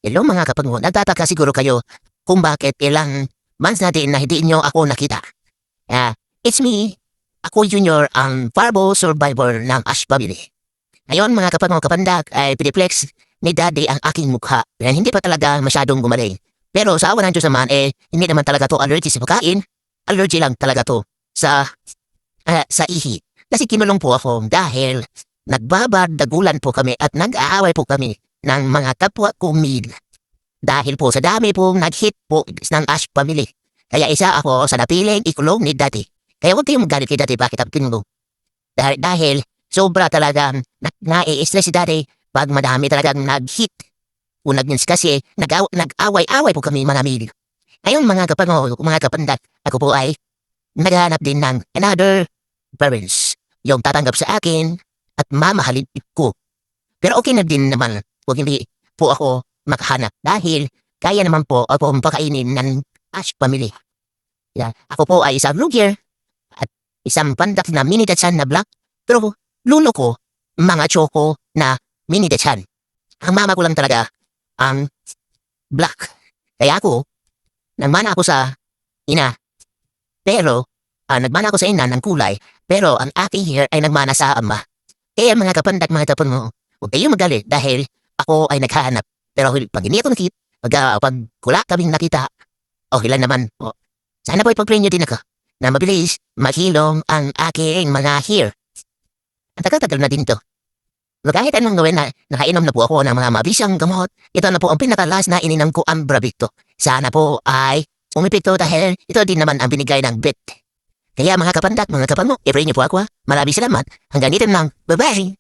Hello mga kapatid, nagtataka siguro kayo kung bakit ilang months na din na hindi nyo ako nakita. It's me, ako Junior, ang Farbo survivor ng Ash Family. Ngayon mga kapandag ay piniplex ni Daddy ang aking mukha. Pero hindi pa talaga masyadong gumaling. Pero sa awa ng Diyos naman, hindi naman talaga to allergy sa pagkain. Allergy lang talaga to sa ihi. Kasi kinulong po ako dahil nagbabardagulan po kami at nag-aaway po kami ng mga kapwa kong meal. Dahil po sa dami pong nag-hit po ng Ash Family. Kaya isa ako sa napiling ikulong ni Daddy. Kaya huwag kayong magalit kay Daddy bakit ako kinulong. Dahil sobra talagang nai-stress si Daddy pag madami talagang nag-hit. Unag yun kasi nag-away-away po kami mga meal. Ngayon mga kapandag, ako po ay naghahanap din ng another parents. Yung tatanggap sa akin at mamahalin ko. Pero okay na din naman. Huwag hindi po ako makahanap dahil kaya naman po ako pakainin ng Ash Family. Ako po ay isang Ruger at isang pandak na mini Dachshund na black pero lulo ko mga choco na mini Dachshund. Ang mama ko lang talaga ang black. Kaya ako, nagmana ako sa ina. Pero, nagmana ako sa ina ng kulay pero ang aking hair ay nagmana sa ama. Kaya mga kapandak mga tapon mo, huwag kayong magalit dahil ako ay naghahanap. Pero pag hindi ako nakita, pag wala kaming nakita, okay lang naman. Sana po ipag-pray nyo din ako na mabilis maghilom ang aking mga hair. Ang tagal-tagal na din to. Kahit anong gawin na nakainom na po ako ng mga mabisang gamot, ito na po ang pinakalas na ininom ko ang Bravecto. Sana po ay umipikto dahil ito din naman ang binigay ng vet. Kaya mga kapandak, mga kapan mo, i-pray niyo po ako ha. Maraming salamat. Hanggang dito lang. Bye-bye!